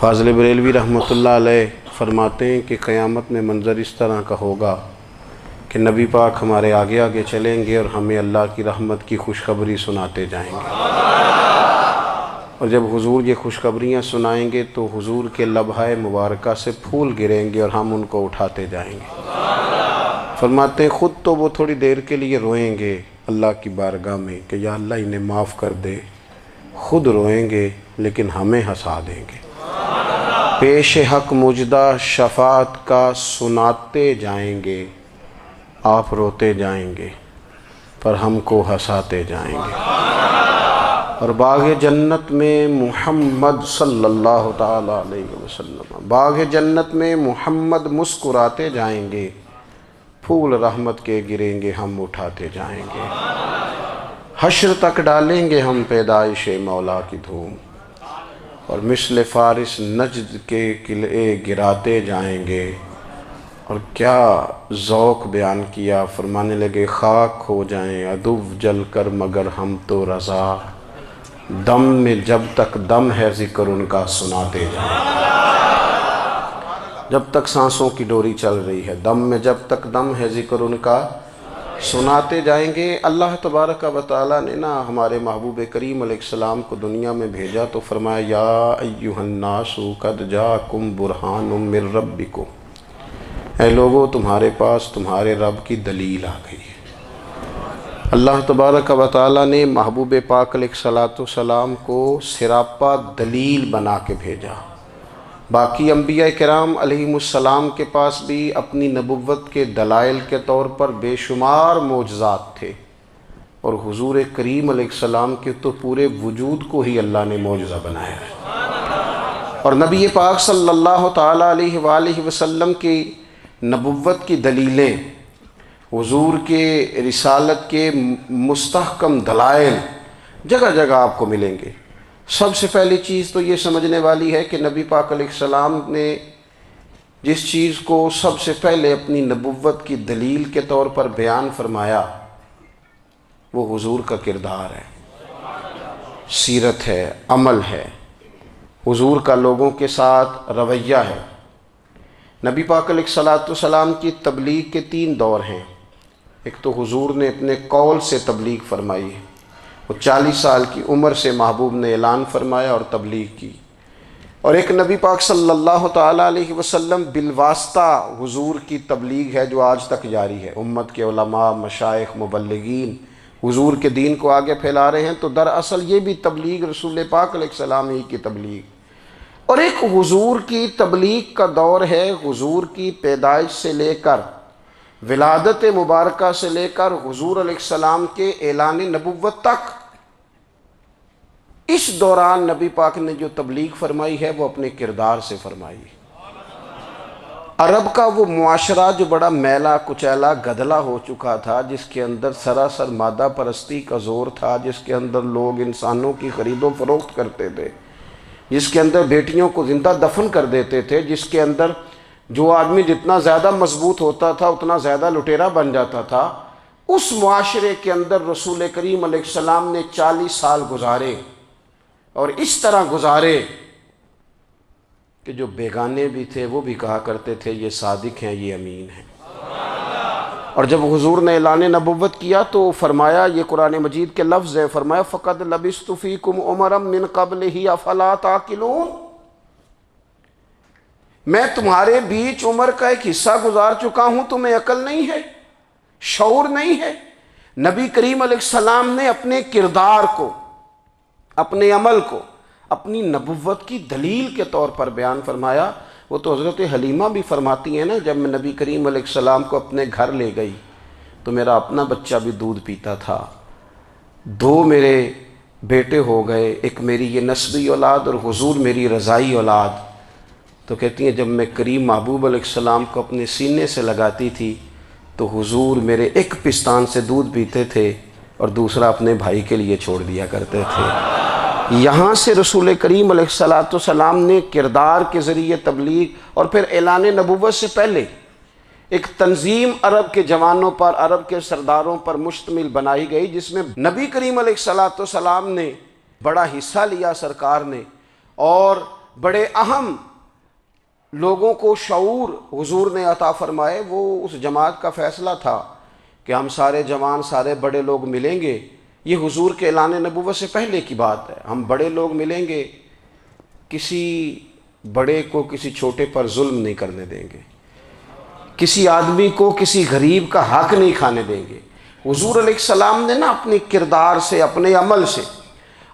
فاضل بریلوی رحمۃ اللہ علیہ فرماتے ہیں کہ قیامت میں منظر اس طرح کا ہوگا کہ نبی پاک ہمارے آگے آگے چلیں گے اور ہمیں اللہ کی رحمت کی خوشخبری سناتے جائیں گے، اور جب حضور یہ خوشخبریاں سنائیں گے تو حضور کے لبہائے مبارکہ سے پھول گریں گے اور ہم ان کو اٹھاتے جائیں گے۔ فرماتے ہیں خود تو وہ تھوڑی دیر کے لیے روئیں گے اللہ کی بارگاہ میں کہ یا اللہ انہیں معاف کر دے، خود روئیں گے لیکن ہمیں ہنسا دیں گے۔ پیش حق مجدہ شفاعت کا سناتے جائیں گے، آپ روتے جائیں گے پر ہم کو ہنساتے جائیں گے۔ اور باغ جنت میں محمد صلی اللہ تعالیٰ علیہ وسلم، باغ جنت میں محمد مسکراتے جائیں گے، پھول رحمت کے گریں گے ہم اٹھاتے جائیں گے۔ حشر تک ڈالیں گے ہم پیدائش مولا کی دھوم، اور مثل فارس نجد کے قلعے گراتے جائیں گے۔ اور کیا ذوق بیان کیا، فرمانے لگے خاک ہو جائیں عدو جل کر مگر ہم تو رضا، دم میں جب تک دم ہے ذکر ان کا سناتے جائیں گے۔ جب تک سانسوں کی ڈوری چل رہی ہے، دم میں جب تک دم ہے ذکر ان کا سناتے جائیں گے۔ اللہ تبارک و تعالیٰ نے ہمارے محبوب کریم علیہ السلام کو دنیا میں بھیجا تو فرمایا یا ایھا الناس قد جاءکم برہان من ربکم، اے لوگو تمہارے پاس تمہارے رب کی دلیل آ گئی ہے۔ اللہ تبارک و تعالیٰ نے محبوب پاک علیہ السلام کو سراپا دلیل بنا کے بھیجا۔ باقی انبیاء کرام علیہم السلام کے پاس بھی اپنی نبوت کے دلائل کے طور پر بے شمار معجزات تھے، اور حضور کریم علیہ السلام کے تو پورے وجود کو ہی اللہ نے معجزہ بنایا ہے۔ اور نبی پاک صلی اللہ تعالیٰ علیہ وآلہ وسلم کی نبوت کی دلیلیں، حضور کے رسالت کے مستحکم دلائل جگہ جگہ آپ کو ملیں گے۔ سب سے پہلی چیز تو یہ سمجھنے والی ہے کہ نبی پاک علیہ السلام نے جس چیز کو سب سے پہلے اپنی نبوت کی دلیل کے طور پر بیان فرمایا وہ حضور کا کردار ہے، سیرت ہے، عمل ہے، حضور کا لوگوں کے ساتھ رویہ ہے۔ نبی پاک علیہ السلام کی تبلیغ کے 3 دور ہیں۔ ایک تو حضور نے اپنے قول سے تبلیغ فرمائی ہے، وہ 40 سال کی عمر سے محبوب نے اعلان فرمایا اور تبلیغ کی۔ اور ایک نبی پاک صلی اللہ تعالیٰ علیہ وسلم بالواسطہ حضور کی تبلیغ ہے جو آج تک جاری ہے۔ امت کے علماء، مشائخ، مبلغین حضور کے دین کو آگے پھیلا رہے ہیں، تو دراصل یہ بھی تبلیغ رسول پاک علیہ السلام ہی کی تبلیغ۔ اور ایک حضور کی تبلیغ کا دور ہے، حضور کی پیدائش سے لے کر ولادت مبارکہ سے لے کر حضور علیہ السلام کے اعلان نبوت تک۔ اس دوران نبی پاک نے جو تبلیغ فرمائی ہے وہ اپنے کردار سے فرمائی ہے۔ عرب کا وہ معاشرہ جو بڑا میلا کچیلا گدلا ہو چکا تھا، جس کے اندر سراسر مادہ پرستی کا زور تھا، جس کے اندر لوگ انسانوں کی خرید و فروخت کرتے تھے، جس کے اندر بیٹیوں کو زندہ دفن کر دیتے تھے، جس کے اندر جو آدمی جتنا زیادہ مضبوط ہوتا تھا اتنا زیادہ لٹیرا بن جاتا تھا، اس معاشرے کے اندر رسول کریم علیہ السلام نے 40 سال گزارے، اور اس طرح گزارے کہ جو بیگانے بھی تھے وہ بھی کہا کرتے تھے یہ صادق ہیں، یہ امین ہیں۔ اور جب حضور نے اعلان نبوت کیا تو فرمایا، یہ قرآن مجید کے لفظ ہے، فرمایا فَقَدْ لَبِثْتُ فِيكُمْ عُمَرًا مِّن قَبْلِهِ أَفَلَا تَعْقِلُونَ، میں تمہارے بیچ عمر کا ایک حصہ گزار چکا ہوں، تمہیں عقل نہیں ہے، شعور نہیں ہے۔ نبی کریم علیہ السلام نے اپنے کردار کو، اپنے عمل کو اپنی نبوت کی دلیل کے طور پر بیان فرمایا۔ وہ تو حضرت حلیمہ بھی فرماتی ہیں نا، جب میں نبی کریم علیہ السلام کو اپنے گھر لے گئی تو میرا اپنا بچہ بھی دودھ پیتا تھا، 2 میرے بیٹے ہو گئے، ایک میری یہ نسبی اولاد اور حضور میری رضائی اولاد۔ تو کہتی ہیں جب میں کریم محبوب علیہ السلام کو اپنے سینے سے لگاتی تھی تو حضور میرے ایک پستان سے دودھ پیتے تھے اور دوسرا اپنے بھائی کے لیے چھوڑ دیا کرتے تھے۔ یہاں سے رسول کریم علیہ السلام نے کردار کے ذریعے تبلیغ، اور پھر اعلان نبوت سے پہلے ایک تنظیم عرب کے جوانوں پر، عرب کے سرداروں پر مشتمل بنائی گئی، جس میں نبی کریم علیہ السلام نے بڑا حصہ لیا سرکار نے، اور بڑے اہم لوگوں کو شعور حضور نے عطا فرمائے، وہ اس جماعت کا فیصلہ تھا کہ ہم سارے جوان، سارے بڑے لوگ ملیں گے۔ یہ حضور کے اعلان نبوت سے پہلے کی بات ہے۔ ہم بڑے لوگ ملیں گے، کسی بڑے کو کسی چھوٹے پر ظلم نہیں کرنے دیں گے، کسی آدمی کو کسی غریب کا حق نہیں کھانے دیں گے۔ حضور علیہ السلام نے نا اپنی کردار سے، اپنے عمل سے،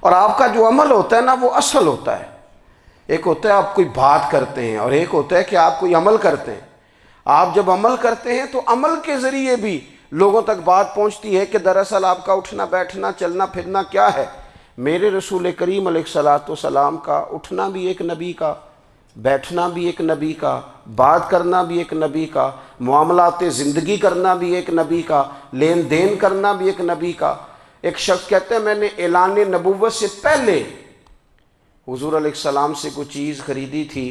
اور آپ کا جو عمل ہوتا ہے نا وہ اصل ہوتا ہے۔ ایک ہوتا ہے آپ کوئی بات کرتے ہیں اور ایک ہوتا ہے کہ آپ کوئی عمل کرتے ہیں۔ آپ جب عمل کرتے ہیں تو عمل کے ذریعے بھی لوگوں تک بات پہنچتی ہے کہ دراصل آپ کا اٹھنا بیٹھنا چلنا پھرنا کیا ہے۔ میرے رسول کریم علیہ الصلاۃ والسلام کا اٹھنا بھی ایک نبی کا، بیٹھنا بھی ایک نبی کا، بات کرنا بھی ایک نبی کا، معاملات زندگی کرنا بھی ایک نبی کا، لین دین کرنا بھی ایک نبی کا۔ ایک شخص کہتے ہیں میں نے اعلان نبوت سے پہلے حضور علیہ السلام سے کوئی چیز خریدی تھی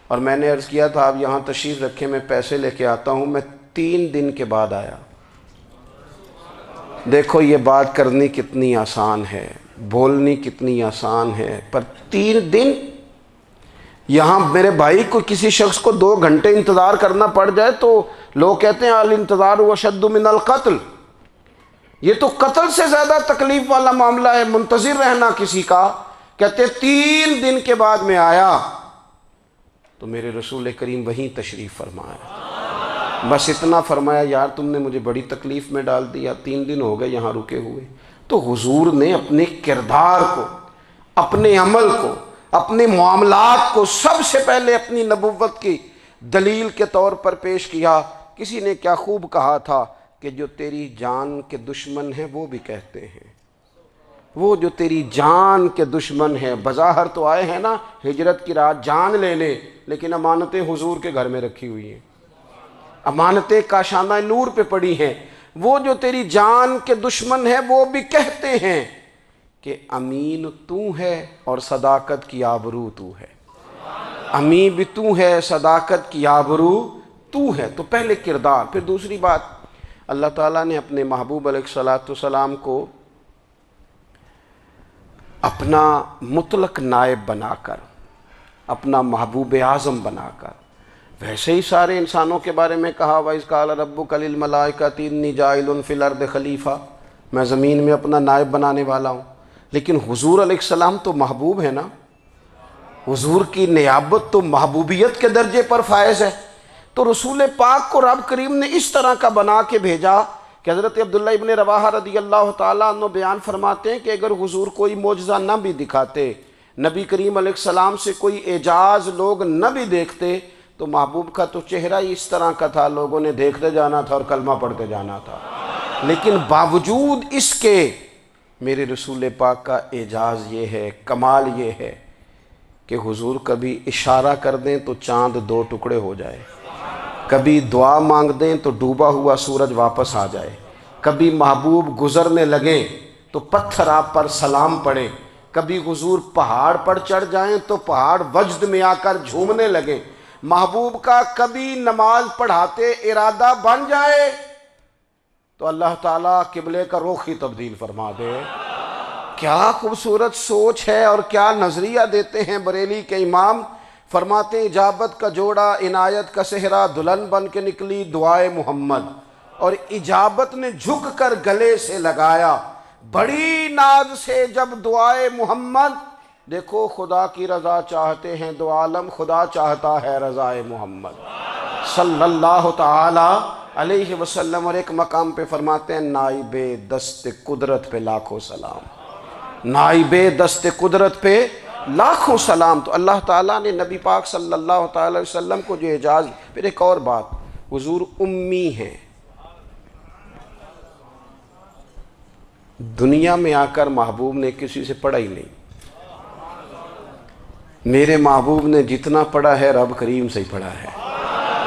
اور میں نے عرض کیا تھا آپ یہاں تشریف رکھیں، میں پیسے لے کے آتا ہوں۔ میں 3 دن کے بعد آیا۔ دیکھو یہ بات کرنی کتنی آسان ہے، بولنی کتنی آسان ہے، پر 3 دن یہاں میرے بھائی کو کسی شخص کو 2 گھنٹے انتظار کرنا پڑ جائے تو لوگ کہتے ہیں الانتظار اشد من القتل، یہ تو قتل سے زیادہ تکلیف والا معاملہ ہے منتظر رہنا کسی کا۔ کہتے 3 دن کے بعد میں آیا تو میرے رسول کریم وہیں تشریف فرمایا، بس اتنا فرمایا یار تم نے مجھے بڑی تکلیف میں ڈال دیا، 3 دن ہو گئے یہاں رکے ہوئے۔ تو حضور نے اپنے کردار کو، اپنے عمل کو، اپنے معاملات کو سب سے پہلے اپنی نبوت کی دلیل کے طور پر پیش کیا۔ کسی نے کیا خوب کہا تھا کہ جو تیری جان کے دشمن ہیں وہ بھی کہتے ہیں، وہ جو تیری جان کے دشمن ہیں، بظاہر تو آئے ہیں نا ہجرت کی رات جان لے لے، لیکن امانتیں حضور کے گھر میں رکھی ہوئی ہیں، امانتیں کاشانہ نور پہ پڑی ہیں۔ وہ جو تیری جان کے دشمن ہیں وہ بھی کہتے ہیں کہ امین تو ہے اور صداقت کی آبرو تو ہے، امین بھی تو ہے، صداقت کی آبرو تو ہے۔ تو پہلے کردار، پھر دوسری بات، اللہ تعالیٰ نے اپنے محبوب علیہ الصلاۃ والسلام کو اپنا مطلق نائب بنا کر، اپنا محبوب اعظم بنا کر، ویسے ہی سارے انسانوں کے بارے میں کہا وَإِذْ قَالَ رَبُّكَ لِلْمَلَائِكَةِ إِنِّي جَاعِلٌ فِي الْأَرْضِ خلیفہ، میں زمین میں اپنا نائب بنانے والا ہوں۔ لیکن حضور علیہ السلام تو محبوب ہے نا، حضور کی نیابت تو محبوبیت کے درجے پر فائز ہے۔ تو رسول پاک کو رب کریم نے اس طرح کا بنا کے بھیجا کہ حضرت عبداللہ ابن رواحہ رضی اللہ تعالیٰ عنہ بیان فرماتے ہیں کہ اگر حضور کوئی معجزہ نہ بھی دکھاتے، نبی کریم علیہ السلام سے کوئی اعجاز لوگ نہ بھی دیکھتے، تو محبوب کا تو چہرہ ہی اس طرح کا تھا، لوگوں نے دیکھتے جانا تھا اور کلمہ پڑھتے جانا تھا۔ لیکن باوجود اس کے میرے رسول پاک کا اعجاز یہ ہے، کمال یہ ہے کہ حضور کبھی اشارہ کر دیں تو چاند 2 ٹکڑے ہو جائے، کبھی دعا مانگ دیں تو ڈوبا ہوا سورج واپس آ جائے، کبھی محبوب گزرنے لگیں تو پتھر آپ پر سلام پڑے، کبھی حضور پہاڑ پر چڑھ جائیں تو پہاڑ وجد میں آ کر جھومنے لگیں، محبوب کا کبھی نماز پڑھاتے ارادہ بن جائے تو اللہ تعالیٰ قبلے کا رخ ہی تبدیل فرما دے۔ کیا خوبصورت سوچ ہے اور کیا نظریہ دیتے ہیں بریلی کے امام۔ فرماتے ہیں اجابت کا جوڑا عنایت کا صحرا، دلہن بن کے نکلی دعائے محمد، اور اجابت نے جھک کر گلے سے لگایا بڑی ناز سے جب دعائے محمد۔ دیکھو خدا کی رضا چاہتے ہیں دو عالم، خدا چاہتا ہے رضائے محمد صلی اللہ تعالی علیہ وسلم۔ اور ایک مقام پہ فرماتے ہیں نائب دست قدرت پہ لاکھوں سلام، نائب دست قدرت پہ لاکھوں سلام۔ تو اللہ تعالیٰ نے نبی پاک صلی اللہ تعالی علیہ وسلم کو جو اعجاز۔ پھر ایک اور بات، حضور امی ہیں، دنیا میں آ کر محبوب نے کسی سے پڑھا ہی نہیں۔ میرے محبوب نے جتنا پڑھا ہے رب کریم سے ہی پڑھا ہے۔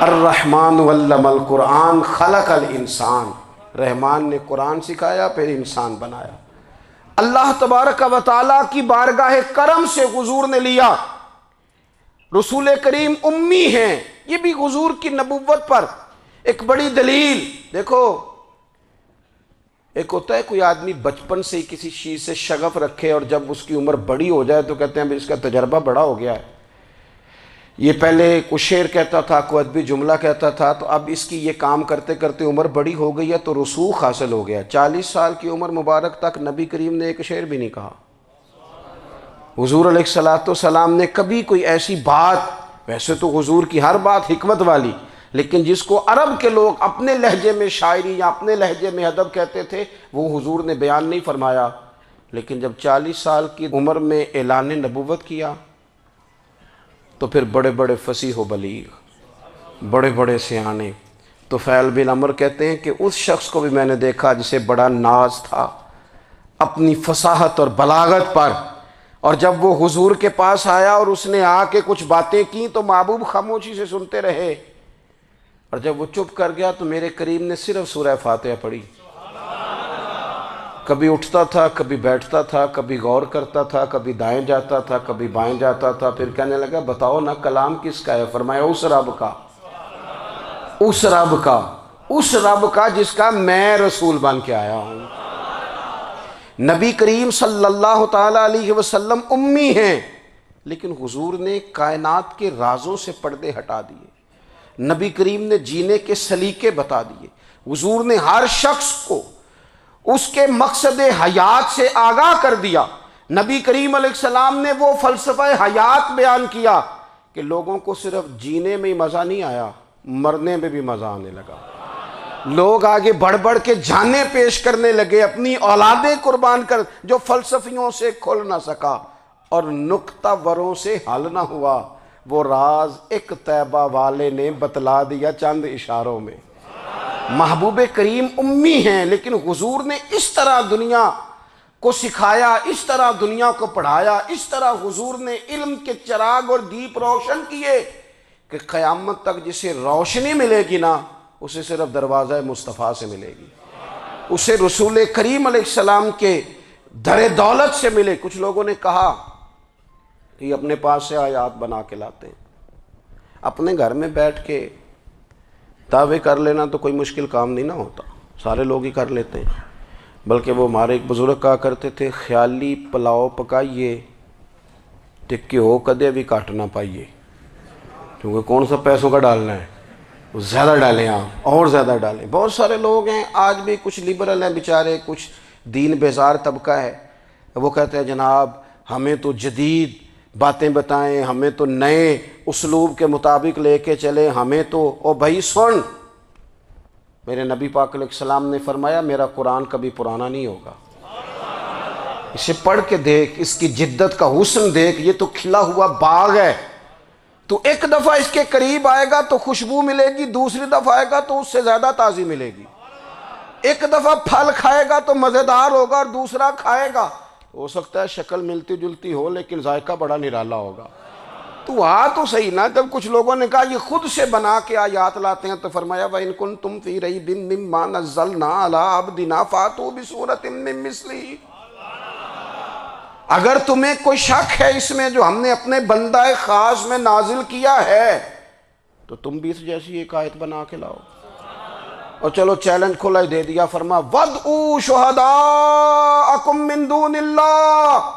الرحمن علم القرآن خلق الانسان، رحمان نے قرآن سکھایا پھر انسان بنایا۔ اللہ تبارک و تعالیٰ کی بارگاہ کرم سے حضور نے لیا۔ رسول کریم امی ہیں، یہ بھی حضور کی نبوت پر ایک بڑی دلیل۔ دیکھو ایک ہوتا ہے کوئی آدمی بچپن سے ہی کسی چیز سے شغف رکھے اور جب اس کی عمر بڑی ہو جائے تو کہتے ہیں اس کا تجربہ بڑا ہو گیا ہے، یہ پہلے کچھ شعر کہتا تھا، کوئی ادبی جملہ کہتا تھا، تو اب اس کی یہ کام کرتے کرتے عمر بڑی ہو گئی ہے تو رسوخ حاصل ہو گیا۔ 40 سال کی عمر مبارک تک نبی کریم نے ایک شعر بھی نہیں کہا۔ حضور علیہ السلام نے کبھی کوئی ایسی بات، ویسے تو حضور کی ہر بات حکمت والی، لیکن جس کو عرب کے لوگ اپنے لہجے میں شاعری یا اپنے لہجے میں ادب کہتے تھے، وہ حضور نے بیان نہیں فرمایا۔ لیکن جب 40 سال کی عمر میں اعلان نبوت کیا تو پھر بڑے بڑے فصیح و بلیغ، بڑے بڑے سیانے طفیل بن عمرو کہتے ہیں کہ اس شخص کو بھی میں نے دیکھا جسے بڑا ناز تھا اپنی فصاحت اور بلاغت پر، اور جب وہ حضور کے پاس آیا اور اس نے آ کے کچھ باتیں کی تو محبوب خاموشی سے سنتے رہے، اور جب وہ چپ کر گیا تو میرے کریم نے صرف سورہ فاتحہ پڑھی۔ کبھی اٹھتا تھا، کبھی بیٹھتا تھا، کبھی غور کرتا تھا، کبھی دائیں جاتا تھا، کبھی بائیں جاتا تھا، پھر کہنے لگا بتاؤ نا کلام کس کا ہے؟ فرمایا اس رب کا، اس رب کا، اس رب کا جس کا میں رسول بن کے آیا ہوں۔ نبی کریم صلی اللہ تعالیٰ علیہ وسلم امی ہیں، لیکن حضور نے کائنات کے رازوں سے پردے ہٹا دیے، نبی کریم نے جینے کے سلیقے بتا دیے، حضور نے ہر شخص کو اس کے مقصد حیات سے آگاہ کر دیا۔ نبی کریم علیہ السلام نے وہ فلسفہ حیات بیان کیا کہ لوگوں کو صرف جینے میں ہی مزہ نہیں آیا، مرنے میں بھی مزہ آنے لگا۔ لوگ آگے بڑھ بڑھ کے جانیں پیش کرنے لگے، اپنی اولادیں قربان کر، جو فلسفیوں سے کھل نہ سکا اور نکتہ وروں سے حل نہ ہوا، وہ راز ایک طیبہ والے نے بتلا دیا چند اشاروں میں۔ محبوب کریم امی ہیں، لیکن حضور نے اس طرح دنیا کو سکھایا، اس طرح دنیا کو پڑھایا، اس طرح حضور نے علم کے چراغ اور دیپ روشن کیے کہ قیامت تک جسے روشنی ملے گی نا، اسے صرف دروازہ مصطفیٰ سے ملے گی، اسے رسول کریم علیہ السلام کے در دولت سے ملے۔ کچھ لوگوں نے کہا کہ یہ اپنے پاس سے آیات بنا کے لاتے ہیں، اپنے گھر میں بیٹھ کے دعوے کر لینا تو کوئی مشکل کام نہیں نہ ہوتا، سارے لوگ ہی کر لیتے ہیں۔ بلکہ وہ ہمارے ایک بزرگ کہا کرتے تھے، خیالی پلاؤ پکائیے ٹکی ہو کدے بھی کاٹ نہ پائیے، کیونکہ کون سا پیسوں کا ڈالنا ہے، زیادہ ڈالیں آپ اور زیادہ ڈالیں۔ بہت سارے لوگ ہیں آج بھی، کچھ لبرل ہیں بیچارے، کچھ دین بیزار طبقہ ہے، وہ کہتے ہیں جناب ہمیں تو جدید باتیں بتائیں، ہمیں تو نئے اسلوب کے مطابق لے کے چلیں، ہمیں تو او بھائی سن، میرے نبی پاک علیہ السلام نے فرمایا میرا قرآن کبھی پرانا نہیں ہوگا، اسے پڑھ کے دیکھ، اس کی جدت کا حسن دیکھ، یہ تو کھلا ہوا باغ ہے، تو ایک دفعہ اس کے قریب آئے گا تو خوشبو ملے گی، دوسری دفعہ آئے گا تو اس سے زیادہ تازی ملے گی، ایک دفعہ پھل کھائے گا تو مزیدار ہوگا اور دوسرا کھائے گا ہو سکتا ہے شکل ملتی جلتی ہو لیکن ذائقہ بڑا نرالا ہوگا۔ تو تو صحیح نا، جب کچھ لوگوں نے کہا یہ خود سے بنا کے آیات لاتے ہیں تو فرمایا وَإِن كُنتُمْ فِي رَيْبٍ مِّمَّا نَزَّلْنَا عَلَىٰ عَبْدِنَا فَأْتُوا بِسُورَةٍ مِّن مِّثْلِهِ، اگر تمہیں کوئی شک ہے اس میں جو ہم نے اپنے بندہ خاص میں نازل کیا ہے تو تم بھی اس جیسی ایک آیت بنا کے لاؤ۔ اور چلو چیلنج کھلا ہی دے دیا، فرما وَادْعُوا شُهَدَاءَكُم مِّن دُونِ اللَّهِ،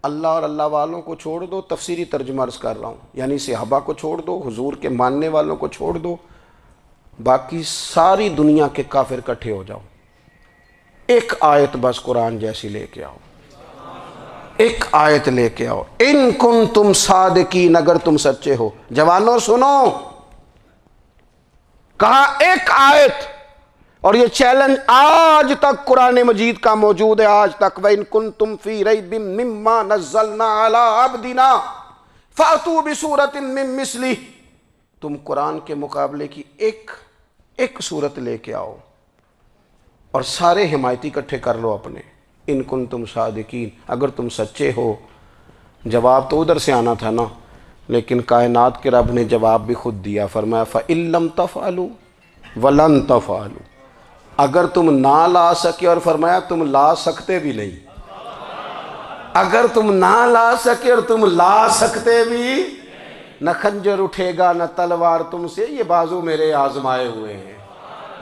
اللہ اور اللہ والوں کو چھوڑ دو، تفسیری ترجمہ عرض کر رہا ہوں، یعنی صحابہ کو چھوڑ دو، حضور کے ماننے والوں کو چھوڑ دو، باقی ساری دنیا کے کافر اکٹھے ہو جاؤ، ایک آیت بس قرآن جیسی لے کے آؤ، ایک آیت لے کے آؤ، ان کنتم صادقین، اگر تم سچے ہو۔ جوانوں سنو، کہا ایک آیت، اور یہ چیلنج آج تک قرآن مجید کا موجود ہے، آج تک وَإِن كُنتُمْ فِي رَيْبٍ مِّمَّا نَزَّلْنَا عَلَىٰ عَبْدِنَا فَأْتُوا بِسُورَةٍ مِّن مِّثْلِهِ، تم قرآن کے مقابلے کی ایک صورت لے کے آؤ اور سارے حمایتی اکٹھے کر لو اپنے، ان کنتم صادقین، اگر تم سچے ہو۔ جواب تو ادھر سے آنا تھا نا، لیکن کائنات کے رب نے جواب بھی خود دیا، فرمایا فَإِن لَّمْ تَفْعَلُوا وَلَن تَفْعَلُوا، اگر تم نہ لا سکے، اور فرمایا تم لا سکتے بھی نہیں، اگر تم نہ لا سکے اور تم لا سکتے بھی، نہ خنجر اٹھے گا نہ تلوار تم سے، یہ بازو میرے آزمائے ہوئے ہیں،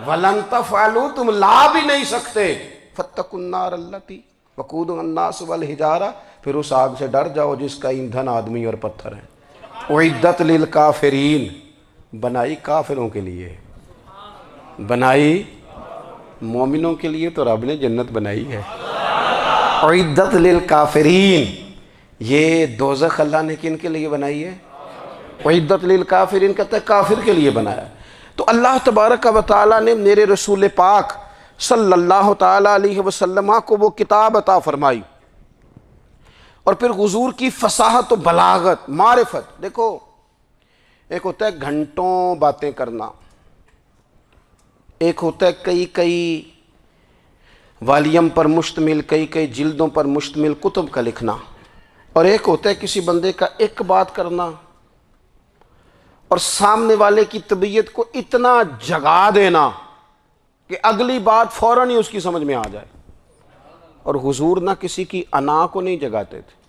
وَلَن تَفْعَلُوا، تم لا بھی نہیں سکتے، فَاتَّقُوا النَّارَ الَّتِي وَقُودُهَا النَّاسُ وَالْحِجَارَةُ، پھر اس آگ سے ڈر جاؤ جس کا ایندھن آدمی اور پتھر ہے۔ اعدت للکافرین، بنائی کافروں کے لیے، بنائی مومنوں کے لیے تو رب نے جنت بنائی ہے۔ اعدت للکافرین، یہ دوزخ اللہ نے کن کے لیے بنائی ہے؟ اعدت للکافرین کہتا ہے کافر کے لیے بنایا۔ تو اللہ تبارک و تعالیٰ نے میرے رسول پاک صلی اللہ تعالیٰ علیہ وسلم کو وہ کتاب عطا فرمائی، اور پھر حضور کی فصاحت و بلاغت، معرفت۔ دیکھو ایک ہوتا ہے گھنٹوں باتیں کرنا، ایک ہوتا ہے کئی والیم پر مشتمل، کئی جلدوں پر مشتمل کتب کا لکھنا، اور ایک ہوتا ہے کسی بندے کا ایک بات کرنا اور سامنے والے کی طبیعت کو اتنا جگا دینا کہ اگلی بات فوراً ہی اس کی سمجھ میں آ جائے۔ اور حضور نہ کسی کی انا کو نہیں جگاتے تھے۔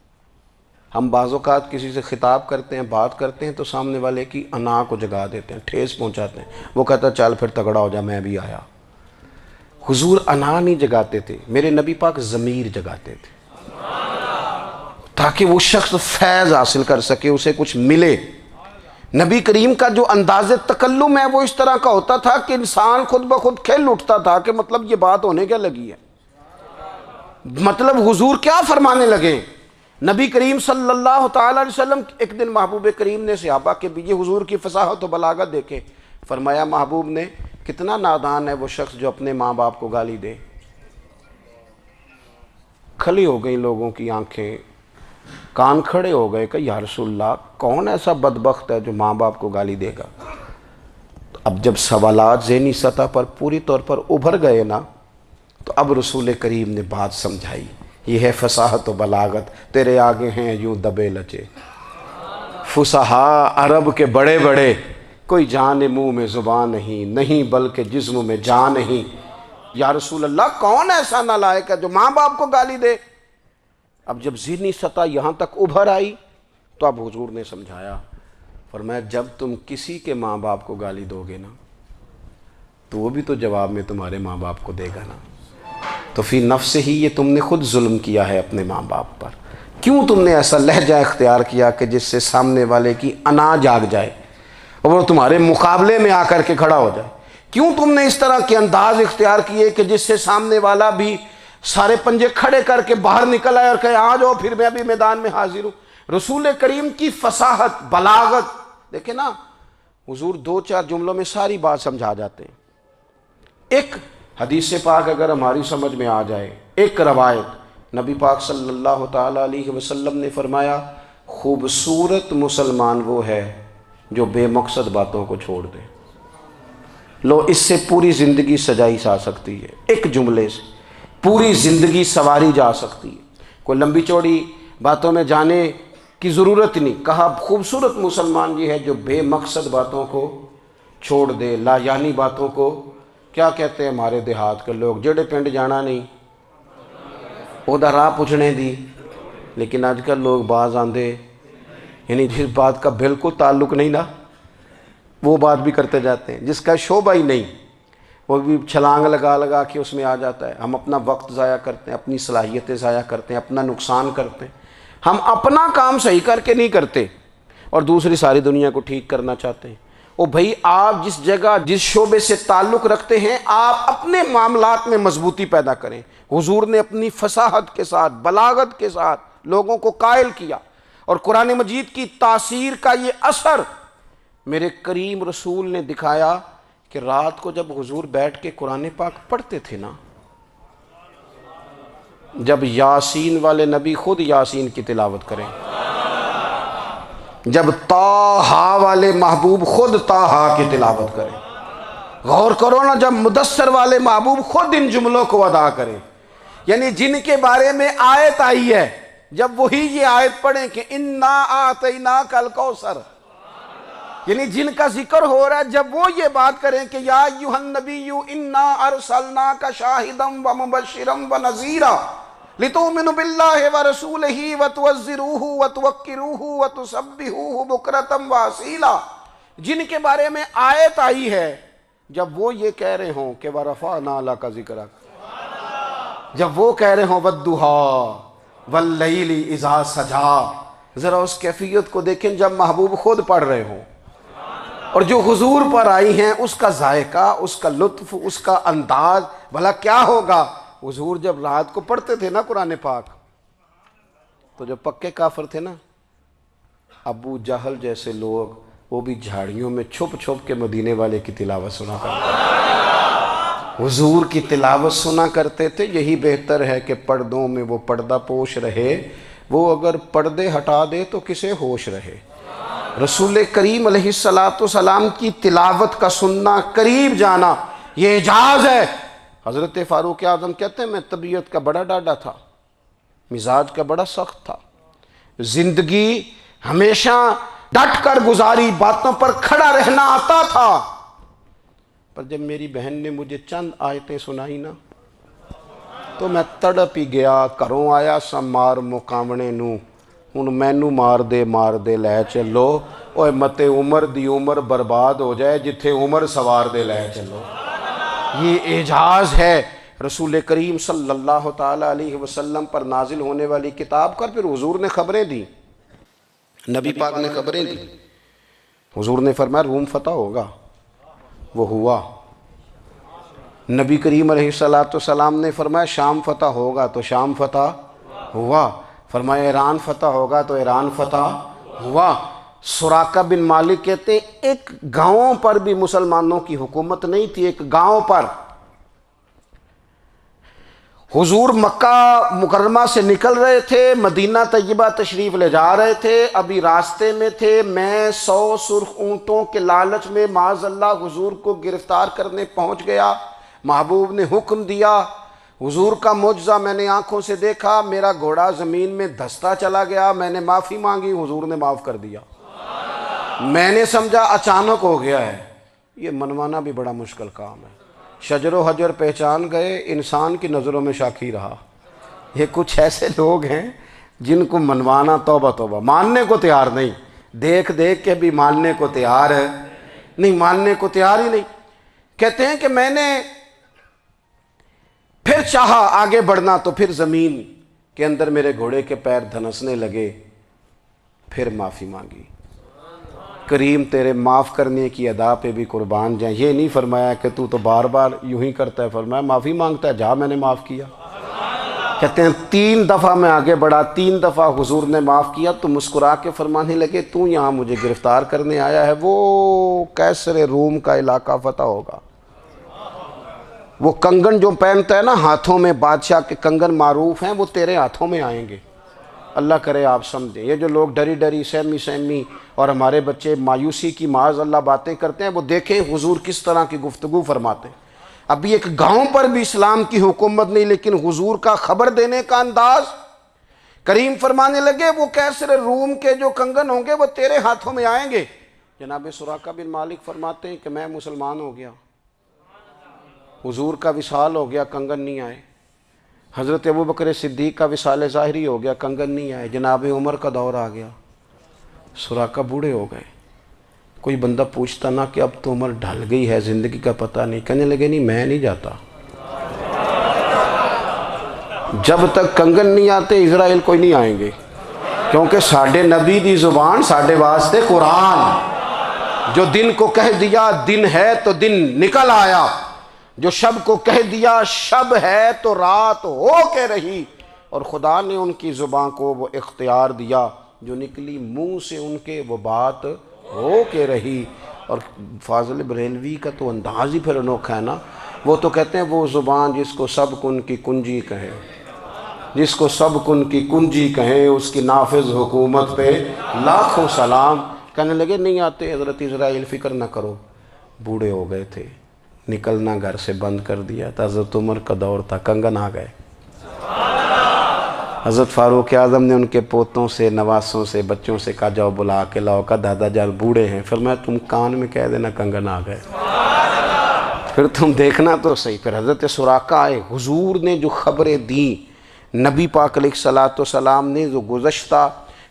ہم بعض اوقات کسی سے خطاب کرتے ہیں، بات کرتے ہیں تو سامنے والے کی انا کو جگا دیتے ہیں، ٹھیس پہنچاتے ہیں، وہ کہتا ہے چل پھر تگڑا ہو جا میں بھی آیا۔ حضور انا نہیں جگاتے تھے، میرے نبی پاک ضمیر جگاتے تھے تاکہ وہ شخص فیض حاصل کر سکے، اسے کچھ ملے۔ نبی کریم کا جو انداز تکلم ہے وہ اس طرح کا ہوتا تھا کہ انسان خود بخود کھل اٹھتا تھا کہ مطلب یہ بات ہونے کیا لگی ہے، مطلب حضور کیا فرمانے لگے۔ نبی کریم صلی اللہ تعالیٰ علیہ وسلم، ایک دن محبوب کریم نے صحابہ کے بیچ حضور کی فصاحت و بلاغت دیکھے، فرمایا محبوب نے کتنا نادان ہے وہ شخص جو اپنے ماں باپ کو گالی دے۔ کھلی ہو گئی لوگوں کی آنکھیں، کان کھڑے ہو گئے کہ یا رسول اللہ کون ایسا بدبخت ہے جو ماں باپ کو گالی دے گا۔ اب جب سوالات ذہنی سطح پر پوری طور پر ابھر گئے نا، تو اب رسول کریم نے بات سمجھائی۔ یہ ہے فصاحت و بلاغت، تیرے آگے ہیں یوں دبے لچے فصحاء عرب کے بڑے بڑے، کوئی جان منہ میں زبان نہیں بلکہ جسم میں جان نہیں۔ یا رسول اللہ کون ایسا نالائق ہے جو ماں باپ کو گالی دے؟ اب جب ذہنی سطح یہاں تک ابھر آئی تو اب حضور نے سمجھایا، فرمایا جب تم کسی کے ماں باپ کو گالی دو گے نا تو وہ بھی تو جواب میں تمہارے ماں باپ کو دے گا نا، تو فی نفس ہی یہ تم نے خود ظلم کیا ہے اپنے ماں باپ پر۔ کیوں تم نے ایسا لہجہ اختیار کیا کہ جس سے سامنے والے کی انا جاگ جائے اور وہ تمہارے مقابلے میں آ کر کے کھڑا ہو جائے؟ کیوں تم نے اس طرح کے انداز اختیار کیے کہ جس سے سامنے والا بھی سارے پنجے کھڑے کر کے باہر نکل آئے اور کہے آ جاؤ پھر میں بھی میدان میں حاضر ہوں؟ رسول کریم کی فصاحت، بلاغت دیکھیں نا، حضور 2-4 جملوں میں ساری بات سمجھا جاتے ہیں۔ ایک حدیث پاک اگر ہماری سمجھ میں آ جائے، ایک روایت نبی پاک صلی اللہ تعالیٰ علیہ وسلم نے فرمایا خوبصورت مسلمان وہ ہے جو بے مقصد باتوں کو چھوڑ دے۔ لو اس سے پوری زندگی سجائی جا سکتی ہے، ایک جملے سے پوری زندگی سواری جا سکتی ہے، کوئی لمبی چوڑی باتوں میں جانے کی ضرورت نہیں۔ کہا خوبصورت مسلمان یہ ہے جو بے مقصد باتوں کو چھوڑ دے، لا یعنی باتوں کو، کیا کہتے ہیں ہمارے دیہات کے لوگ، جڑے پنڈ جانا نہیں ادھر راہ پوچھنے دی۔ لیکن آج کل لوگ باز آندے، یعنی جس بات کا بالکل تعلق نہیں نا وہ بات بھی کرتے جاتے ہیں، جس کا شعبہ ہی نہیں وہ بھی چھلانگ لگا کے اس میں آ جاتا ہے۔ ہم اپنا وقت ضائع کرتے ہیں، اپنی صلاحیتیں ضائع کرتے ہیں، اپنا نقصان کرتے ہیں۔ ہم اپنا کام صحیح کر کے نہیں کرتے اور دوسری ساری دنیا کو ٹھیک کرنا چاہتے ہیں۔ او بھائی آپ جس جگہ جس شعبے سے تعلق رکھتے ہیں آپ اپنے معاملات میں مضبوطی پیدا کریں۔ حضور نے اپنی فصاحت کے ساتھ، بلاغت کے ساتھ لوگوں کو قائل کیا، اور قرآن مجید کی تاثیر کا یہ اثر میرے کریم رسول نے دکھایا کہ رات کو جب حضور بیٹھ کے قرآن پاک پڑھتے تھے نا، جب یاسین والے نبی خود یاسین کی تلاوت کریں، جب طٰہٰ والے محبوب خود طٰہٰ کی تلاوت کریں، غور کرو نا جب مدثر والے محبوب خود ان جملوں کو ادا کریں، یعنی جن کے بارے میں آیت آئی ہے جب وہی یہ آیت پڑھیں کہ اِنَّا أَعْطَيْنَاكَ الْكَوْثَرَ، یعنی جن کا ذکر ہو رہا ہے جب وہ یہ بات کریں کہ یا ایھا النبی انا ارسلناک شاہدا ومبشرا ونذیرا لتؤمنوا باللہ ورسولہ وتعزروہ وتوقروہ وتسبحوہ بکرۃ واصیلا، جن کے بارے میں آیت آئی ہے جب وہ یہ کہہ رہے ہوں کہ ورفعنا لک ذکرک، جب وہ کہہ رہے ہوں والضحیٰ واللیل اذا سجا، ذرا اس کیفیت کو دیکھیں جب محبوب خود پڑھ رہے ہوں، اور جو حضور پر آئی ہیں اس کا ذائقہ، اس کا لطف، اس کا انداز بھلا کیا ہوگا۔ حضور جب رات کو پڑھتے تھے نا قرآن پاک، تو جو پکے کافر تھے نا، ابو جہل جیسے لوگ، وہ بھی جھاڑیوں میں چھپ چھپ کے مدینے والے کی تلاوت سنا کرتے تھے، حضور کی تلاوت سنا کرتے تھے۔ یہی بہتر ہے کہ پردوں میں وہ پردہ پوش رہے، وہ اگر پردے ہٹا دے تو کسے ہوش رہے۔ رسول کریم علیہ السلام کی تلاوت کا سننا، قریب جانا، یہ اعجاز ہے۔ حضرت فاروق اعظم کہتے ہیں میں طبیعت کا بڑا ڈاڈا تھا، مزاج کا بڑا سخت تھا، زندگی ہمیشہ ڈٹ کر گزاری، باتوں پر کھڑا رہنا آتا تھا، پر جب میری بہن نے مجھے چند آیتیں سنائی نا تو میں تڑپ ہی گیا۔ کروں آیا سا مار مقامنے نو، ہن مینو مار دے لے چلو، اوے متے عمر دی عمر برباد ہو جائے جتھے عمر سوار دے لے چلو۔ یہ اعجاز ہے رسول کریم صلی اللہ تعالیٰ علیہ وسلم پر نازل ہونے والی کتاب کا۔ پھر حضور نے خبریں دی، نبی پاک نے خبریں دی۔ حضور نے فرمایا روم فتح ہوگا، وہ ہوا۔ نبی کریم علیہ السلام نے فرمایا شام فتح ہوگا، تو شام فتح ہوا۔ فرمایا ایران فتح ہوگا، تو ایران فتح ہوا۔ سراقہ بن مالک کہتے ہیں ایک گاؤں پر بھی مسلمانوں کی حکومت نہیں تھی، ایک گاؤں پر۔ حضور مکہ مکرمہ سے نکل رہے تھے، مدینہ طیبہ تشریف لے جا رہے تھے، ابھی راستے میں تھے، میں 100 سرخ اونٹوں کے لالچ میں معاذ اللہ حضور کو گرفتار کرنے پہنچ گیا۔ محبوب نے حکم دیا، حضور کا معجزہ میں نے آنکھوں سے دیکھا، میرا گھوڑا زمین میں دھستا چلا گیا، میں نے معافی مانگی، حضور نے معاف کر دیا۔ میں نے سمجھا اچانک ہو گیا ہے۔ یہ منوانا بھی بڑا مشکل کام ہے۔ شجر و حجر پہچان گئے، انسان کی نظروں میں شاکی رہا۔ یہ کچھ ایسے لوگ ہیں جن کو منوانا توبہ توبہ، ماننے کو تیار نہیں، دیکھ دیکھ کے بھی ماننے کو تیار ہے نہیں، ماننے کو تیار ہی نہیں۔ کہتے ہیں کہ میں نے پھر چاہا آگے بڑھنا، تو پھر زمین کے اندر میرے گھوڑے کے پیر دھنسنے لگے، پھر معافی مانگی۔ کریم تیرے معاف کرنے کی ادا پہ بھی قربان جائیں۔ یہ نہیں فرمایا کہ تو بار بار یوں ہی کرتا ہے، فرمایا معافی مانگتا ہے، جا میں نے معاف کیا۔ کہتے ہیں 3 دفعہ میں آگے بڑھا، 3 دفعہ حضور نے معاف کیا، تو مسکرا کے فرمانے لگے تو یہاں مجھے گرفتار کرنے آیا ہے، وہ کیسر روم کا علاقہ فتح ہوگا۔ وہ کنگن جو پہنتا ہے نا ہاتھوں میں، بادشاہ کے کنگن معروف ہیں، وہ تیرے ہاتھوں میں آئیں گے۔ اللہ کرے آپ سمجھیں۔ یہ جو لوگ ڈری ڈری سہمی اور ہمارے بچے مایوسی کی معاذ اللہ باتیں کرتے ہیں، وہ دیکھیں حضور کس طرح کی گفتگو فرماتے ہیں۔ ابھی ایک گاؤں پر بھی اسلام کی حکومت نہیں، لیکن حضور کا خبر دینے کا انداز۔ کریم فرمانے لگے وہ کیسر روم کے جو کنگن ہوں گے وہ تیرے ہاتھوں میں آئیں گے۔ جناب سراقہ بن مالک فرماتے ہیں کہ میں مسلمان ہو گیا، حضور کا وصال ہو گیا، کنگن نہیں آئے۔ حضرت ابوبکر صدیق کا وصال ظاہری ہو گیا، کنگن نہیں آئے۔ جناب عمر کا دور آ گیا، سراقہ بوڑھے ہو گئے۔ کوئی بندہ پوچھتا نا کہ اب تو عمر ڈھل گئی ہے، زندگی کا پتہ نہیں، کہنے لگے نہیں میں نہیں جاتا، جب تک کنگن نہیں آتے اسرائیل کوئی نہیں آئیں گے، کیونکہ ساڈے نبی دی زبان ساڈے واسطے قرآن۔ جو دن کو کہہ دیا دن ہے تو دن نکل آیا، جو شب کو کہہ دیا شب ہے تو رات ہو کے رہی، اور خدا نے ان کی زبان کو وہ اختیار دیا، جو نکلی منہ سے ان کے وہ بات ہو کے رہی۔ اور فاضل بریلوی کا تو انداز ہی پھر انوکھا ہے نا، وہ تو کہتے ہیں وہ زبان جس کو سب کن کی کنجی کہے، جس کو سب کن کی کنجی کہیں، اس کی نافذ حکومت پہ لاکھوں سلام۔ کہنے لگے نہیں آتے حضرت اسرائیل، فکر نہ کرو، بوڑھے ہو گئے تھے، نکلنا گھر سے بند کر دیا تھا، حضرت عمر کا دور تھا، کنگن آ گئے۔ حضرت فاروق اعظم نے ان کے پوتوں سے، نواسوں سے، بچوں سے کہا جاؤ بلا کے لاؤ، کہا دادا جان بوڑھے ہیں، فرمایا تم کان میں کہہ دینا کنگن آ گئے، پھر تم دیکھنا تو صحیح۔ پھر حضرت سراقہ آئے، حضور نے جو خبریں دیں، نبی پاک علیہ السلام نے جو گزشتہ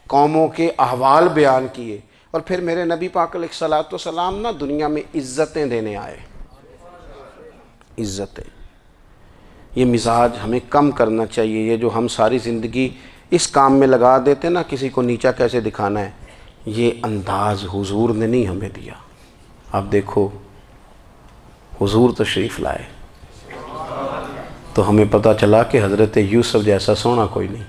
قوموں کے احوال بیان کیے، اور پھر میرے نبی پاک علیہ السلام نا دنیا میں عزتیں دینے آئے، عزتیں۔ یہ مزاج ہمیں کم کرنا چاہیے، یہ جو ہم ساری زندگی اس کام میں لگا دیتے نا، کسی کو نیچا کیسے دکھانا ہے، یہ انداز حضور نے نہیں ہمیں دیا۔ اب دیکھو حضور تشریف لائے تو ہمیں پتہ چلا کہ حضرت یوسف جیسا سونا کوئی نہیں،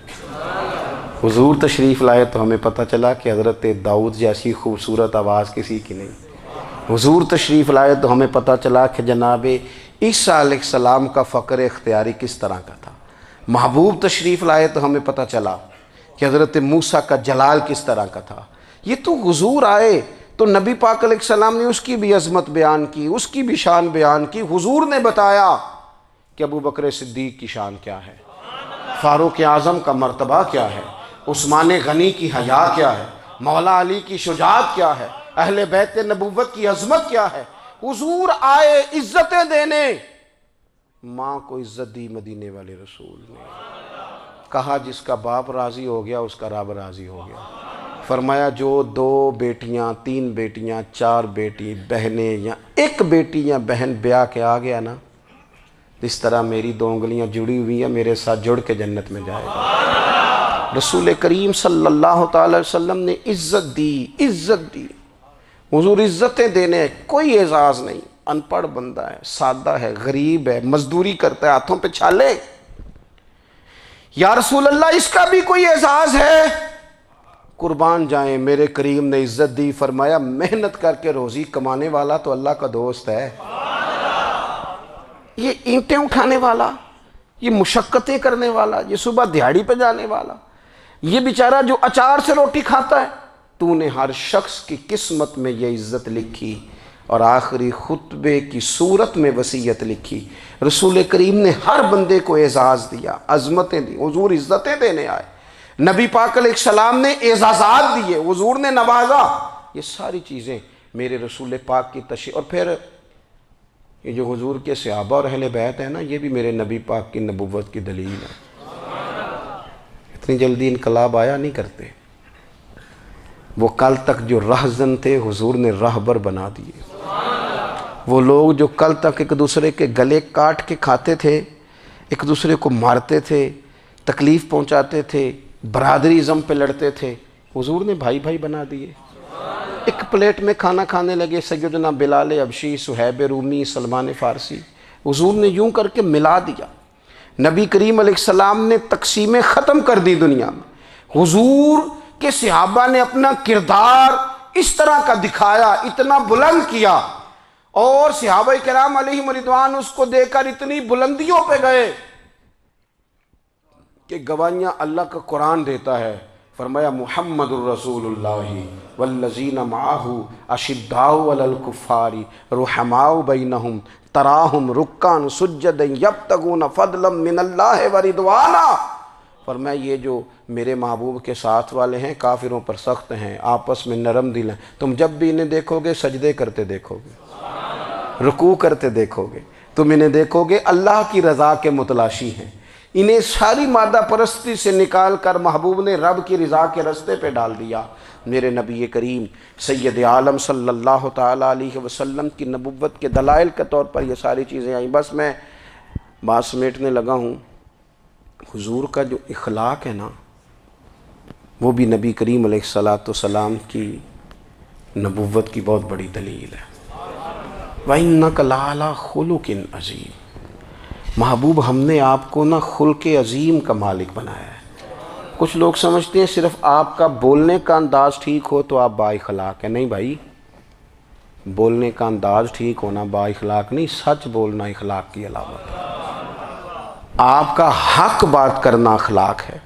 حضور تشریف لائے تو ہمیں پتہ چلا کہ حضرت داؤد جیسی خوبصورت آواز کسی کی نہیں، حضور تشریف لائے تو ہمیں پتہ چلا کہ جناب عیسیٰ علیہ السلام کا فقر اختیاری کس طرح کا تھا، محبوب تشریف لائے تو ہمیں پتہ چلا کہ حضرت موسیٰ کا جلال کس طرح کا تھا۔ یہ تو حضور آئے تو نبی پاک علیہ السلام نے اس کی بھی عظمت بیان کی، اس کی بھی شان بیان کی، حضور نے بتایا کہ ابو بکر صدیق کی شان کیا ہے، فاروق اعظم کا مرتبہ کیا ہے، عثمان غنی کی حیا کیا ہے، مولا علی کی شجاعت کیا ہے، اہل بیت نبوت کی عظمت کیا ہے۔ حضور آئے عزتیں دینے، ماں کو عزت دی مدینے والے رسول نے، کہا جس کا باپ راضی ہو گیا اس کا رب راضی ہو گیا، فرمایا جو 2 بیٹیاں 3 بیٹیاں 4 بیٹی بہنیں یا 1 بیٹی یا بہن بیاہ کے آ گیا نا، اس طرح میری 2 انگلیاں جڑی ہوئی ہیں، میرے ساتھ جڑ کے جنت میں جائے گا۔ رسول کریم صلی اللہ تعالی وسلم نے عزت دی، حضور عزتیں دینے، کوئی اعزاز نہیں، ان پڑھ بندہ ہے، سادہ ہے، غریب ہے، مزدوری کرتا ہے، ہاتھوں پہ چھالے، یا رسول اللہ اس کا بھی کوئی اعزاز ہے؟ قربان جائیں، میرے کریم نے عزت دی، فرمایا محنت کر کے روزی کمانے والا تو اللہ کا دوست ہے، یہ اینٹیں اٹھانے والا، یہ مشقتیں کرنے والا، یہ صبح دیہڑی پہ جانے والا، یہ بیچارہ جو اچار سے روٹی کھاتا ہے، تو نے ہر شخص کی قسمت میں یہ عزت لکھی اور آخری خطبے کی صورت میں وصیت لکھی۔ رسول کریم نے ہر بندے کو اعزاز دیا، عظمتیں دی، حضور عزتیں دینے آئے، نبی پاک علیہ السلام نے اعزازات دیے، حضور نے نوازا، یہ ساری چیزیں میرے رسول پاک کی تشریف۔ اور پھر یہ جو حضور کے صحابہ اور اہل بیت ہیں نا، یہ بھی میرے نبی پاک کی نبوت کی دلیل ہے۔ اتنی جلدی انقلاب آیا نہیں کرتے، وہ کل تک جو رہزن تھے حضور نے راہبر بنا دیے، وہ لوگ جو کل تک ایک دوسرے کے گلے کاٹ کے کھاتے تھے، ایک دوسرے کو مارتے تھے، تکلیف پہنچاتے تھے، برادری ازم پہ لڑتے تھے، حضور نے بھائی بھائی بنا دیے، ایک پلیٹ میں کھانا کھانے لگے، سیدنا بلال حبشی، صہیب رومی، سلمان فارسی، حضور نے یوں کر کے ملا دیا۔ نبی کریم علیہ السلام نے تقسیمیں ختم کر دی دنیا میں، حضور کے صحابہ نے اپنا کردار اس طرح کا دکھایا، اتنا بلند کیا، اور صحابہ کرام علیہم رضوان اس کو دیکھ کر اتنی بلندیوں پہ گئے کہ گواہیاں اللہ کا قرآن دیتا ہے، فرمایا محمد الرسول اللہ والذین معہ اشداء علی الکفار رحماء بینہم تراہم رکعا سجدا یبتغون فضلا من اللہ ورضوانا۔ فرمایا یہ جو میرے محبوب کے ساتھ والے ہیں کافروں پر سخت ہیں، آپس میں نرم دل ہیں، تم جب بھی انہیں دیکھو گے سجدے کرتے دیکھو گے، رکوع کرتے دیکھو گے، تم انہیں دیکھو گے اللہ کی رضا کے متلاشی ہیں۔ انہیں ساری مادہ پرستی سے نکال کر محبوب نے رب کی رضا کے رستے پہ ڈال دیا۔ میرے نبی کریم سید عالم صلی اللہ تعالیٰ علیہ وسلم کی نبوت کے دلائل کے طور پر یہ ساری چیزیں آئیں۔ بس میں بات سمیٹنے لگا ہوں، حضور کا جو اخلاق ہے نا، وہ بھی نبی کریم علیہ السلام کی نبوت کی بہت بڑی دلیل ہے۔ وَإِنَّكَ لَعَلَىٰ خُلُقٍ عَظِيمٍ، محبوب ہم نے آپ کو نا خلق عظیم کا مالک بنایا ہے۔ کچھ لوگ سمجھتے ہیں صرف آپ کا بولنے کا انداز ٹھیک ہو تو آپ با اخلاق ہیں، نہیں بھائی، بولنے کا انداز ٹھیک ہونا با اخلاق نہیں، سچ بولنا اخلاق کی علامت ہے۔ آپ کا حق بات کرنا اخلاق ہے،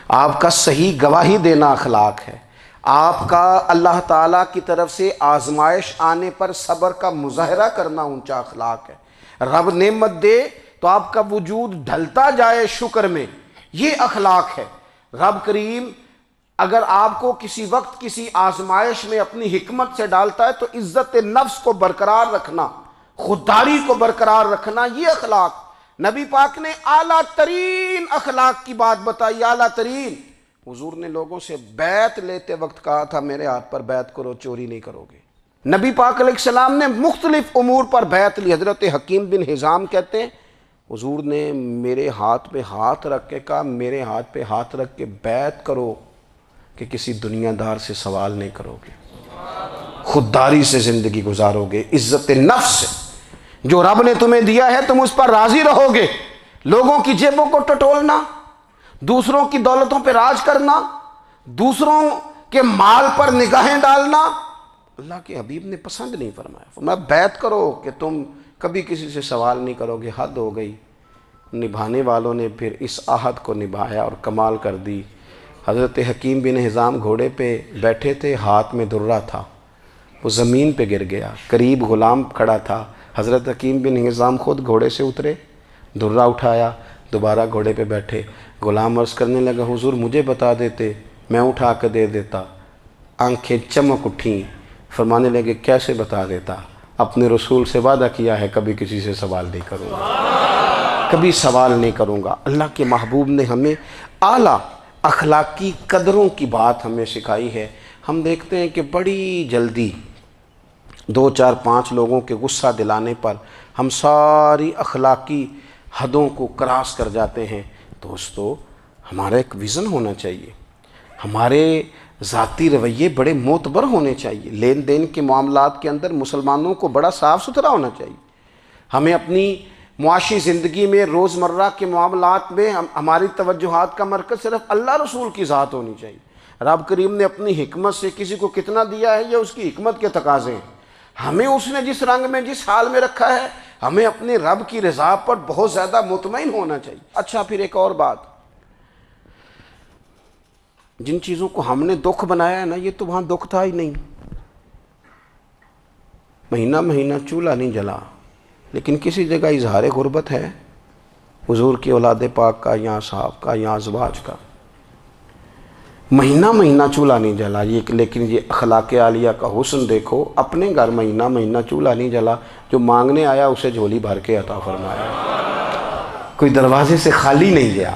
آپ کا صحیح گواہی دینا اخلاق ہے، آپ کا اللہ تعالیٰ کی طرف سے آزمائش آنے پر صبر کا مظاہرہ کرنا اونچا اخلاق ہے۔ رب نعمت دے تو آپ کا وجود ڈھلتا جائے شکر میں، یہ اخلاق ہے۔ رب کریم اگر آپ کو کسی وقت کسی آزمائش میں اپنی حکمت سے ڈالتا ہے تو عزت نفس کو برقرار رکھنا، خودداری کو برقرار رکھنا، یہ اخلاق۔ نبی پاک نے اعلیٰ ترین اخلاق کی بات بتائی، اعلیٰ ترین۔ حضور نے لوگوں سے بیعت لیتے وقت کہا تھا میرے ہاتھ پر بیعت کرو، چوری نہیں کرو گے۔ نبی پاک علیہ السلام نے مختلف امور پر بیعت لی۔ حضرت حکیم بن حزام کہتے ہیں حضور نے میرے ہاتھ پہ ہاتھ رکھ کے کہا میرے ہاتھ پہ ہاتھ رکھ کے بیعت کرو کہ کسی دنیا دار سے سوال نہیں کرو گے، خودداری سے زندگی گزارو گے، عزت نفس سے، جو رب نے تمہیں دیا ہے تم اس پر راضی رہو گے، لوگوں کی جیبوں کو ٹٹولنا، دوسروں کی دولتوں پہ راج کرنا، دوسروں کے مال پر نگاہیں ڈالنا اللہ کے حبیب نے پسند نہیں فرمایا۔ فرمایا بیعت کرو کہ تم کبھی کسی سے سوال نہیں کرو گے۔ حد ہو گئی، نبھانے والوں نے پھر اس عہد کو نبھایا اور کمال کر دی۔ حضرت حکیم بن حزام گھوڑے پہ بیٹھے تھے، ہاتھ میں درہ تھا، وہ زمین پہ گر گیا، قریب غلام کھڑا تھا، حضرت حکیم بن حزام خود گھوڑے سے اترے، درہ اٹھایا، دوبارہ گھوڑے پہ بیٹھے۔ غلام عرض کرنے لگا حضور مجھے بتا دیتے میں اٹھا کے دے دیتا۔ آنکھیں چمک اٹھیں، فرمانے لگے کیسے بتا دیتا؟ اپنے رسول سے وعدہ کیا ہے کبھی کسی سے سوال نہیں کروں گا، کبھی سوال نہیں کروں گا۔ اللہ کے محبوب نے ہمیں اعلیٰ اخلاقی قدروں کی بات ہمیں سکھائی ہے۔ ہم دیکھتے ہیں کہ بڑی جلدی 2 4 5 لوگوں کے غصہ دلانے پر ہم ساری اخلاقی حدوں کو کراس کر جاتے ہیں۔ دوستو ہمارا ایک ویژن ہونا چاہیے، ہمارے ذاتی رویے بڑے معتبر ہونے چاہیے، لین دین کے معاملات کے اندر مسلمانوں کو بڑا صاف ستھرا ہونا چاہیے۔ ہمیں اپنی معاشی زندگی میں روزمرہ کے معاملات میں ہماری توجہات کا مرکز صرف اللہ رسول کی ذات ہونی چاہیے۔ رب کریم نے اپنی حکمت سے کسی کو کتنا دیا ہے یہ اس کی حکمت کے تقاضے ہیں، ہمیں اس نے جس رنگ میں جس حال میں رکھا ہے ہمیں اپنے رب کی رضا پر بہت زیادہ مطمئن ہونا چاہیے۔ اچھا پھر ایک اور بات، جن چیزوں کو ہم نے دکھ بنایا ہے نا یہ تو وہاں دکھ تھا ہی نہیں، مہینہ مہینہ چولہا نہیں جلا، لیکن کسی جگہ اظہار غربت ہے حضور کی اولاد پاک کا یا صحاب کا یا ازواج کا، مہینہ مہینہ چولہا نہیں جلا۔ لیکن یہ اخلاق عالیہ کا حسن دیکھو، اپنے گھر مہینہ مہینہ چولہا نہیں جلا، جو مانگنے آیا اسے جھولی بھر کے عطا فرمایا، کوئی دروازے سے خالی نہیں گیا۔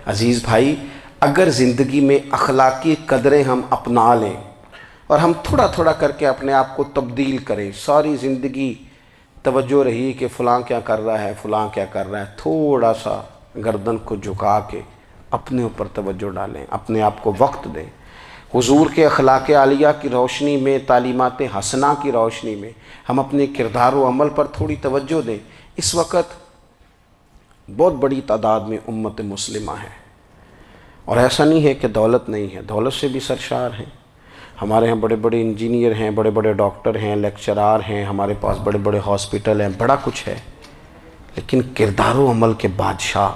عزیز بھائی اگر زندگی میں اخلاقی قدریں ہم اپنا لیں اور ہم تھوڑا تھوڑا کر کے اپنے آپ کو تبدیل کریں، ساری زندگی توجہ رہی کہ فلاں کیا کر رہا ہے فلاں کیا کر رہا ہے، تھوڑا سا گردن کو جھکا کے اپنے اوپر توجہ ڈالیں، اپنے آپ کو وقت دیں، حضور کے اخلاق عالیہ کی روشنی میں، تعلیمات حسنہ کی روشنی میں ہم اپنے کردار و عمل پر تھوڑی توجہ دیں۔ اس وقت بہت بڑی تعداد میں امت مسلمہ ہے، اور ایسا نہیں ہے کہ دولت نہیں ہے، دولت سے بھی سرشار ہیں، ہمارے ہاں بڑے بڑے انجینئر ہیں، بڑے بڑے ڈاکٹر ہیں، لیکچرار ہیں، ہمارے پاس بڑے بڑے ہاسپٹل ہیں، بڑا کچھ ہے، لیکن کردار و عمل کے بادشاہ،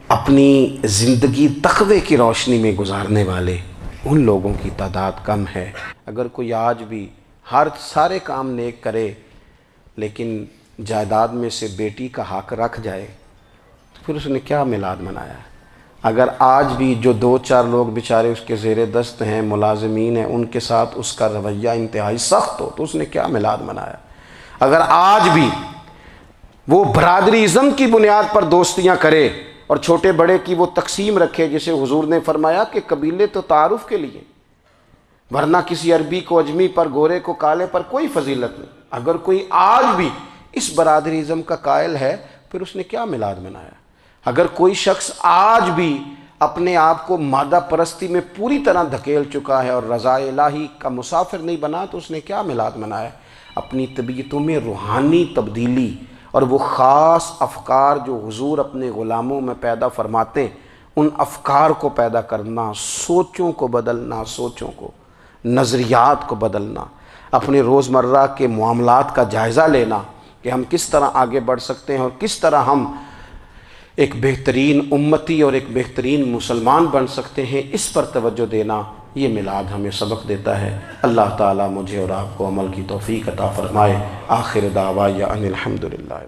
اپنی زندگی تقوی کی روشنی میں گزارنے والے ان لوگوں کی تعداد کم ہے۔ اگر کوئی آج بھی سارے کام نیک کرے لیکن جائیداد میں سے بیٹی کا حق رکھ جائے تو پھر اس نے کیا میلاد منایا ہے؟ اگر آج بھی جو 2 4 لوگ بیچارے اس کے زیر دست ہیں، ملازمین ہیں، ان کے ساتھ اس کا رویہ انتہائی سخت ہو تو اس نے کیا میلاد منایا؟ اگر آج بھی وہ برادری ازم کی بنیاد پر دوستیاں کرے اور چھوٹے بڑے کی وہ تقسیم رکھے، جسے حضور نے فرمایا کہ قبیلے تو تعارف کے لیے، ورنہ کسی عربی کو اجمی پر، گورے کو کالے پر کوئی فضیلت نہیں۔ اگر کوئی آج بھی اس برادری ازم کا قائل ہے پھر اس نے کیا میلاد منایا؟ اگر کوئی شخص آج بھی اپنے آپ کو مادہ پرستی میں پوری طرح دھکیل چکا ہے اور رضا الہی کا مسافر نہیں بنا تو اس نے کیا میلاد منایا؟ اپنی طبیعتوں میں روحانی تبدیلی اور وہ خاص افکار جو حضور اپنے غلاموں میں پیدا فرماتے ہیں، ان افکار کو پیدا کرنا، سوچوں کو بدلنا، سوچوں کو، نظریات کو بدلنا، اپنے روزمرہ کے معاملات کا جائزہ لینا کہ ہم کس طرح آگے بڑھ سکتے ہیں اور کس طرح ہم ایک بہترین امتی اور ایک بہترین مسلمان بن سکتے ہیں، اس پر توجہ دینا، یہ میلاد ہمیں سبق دیتا ہے۔ اللہ تعالیٰ مجھے اور آپ کو عمل کی توفیق عطا فرمائے۔ آخر دعوایا ان الحمدللہ۔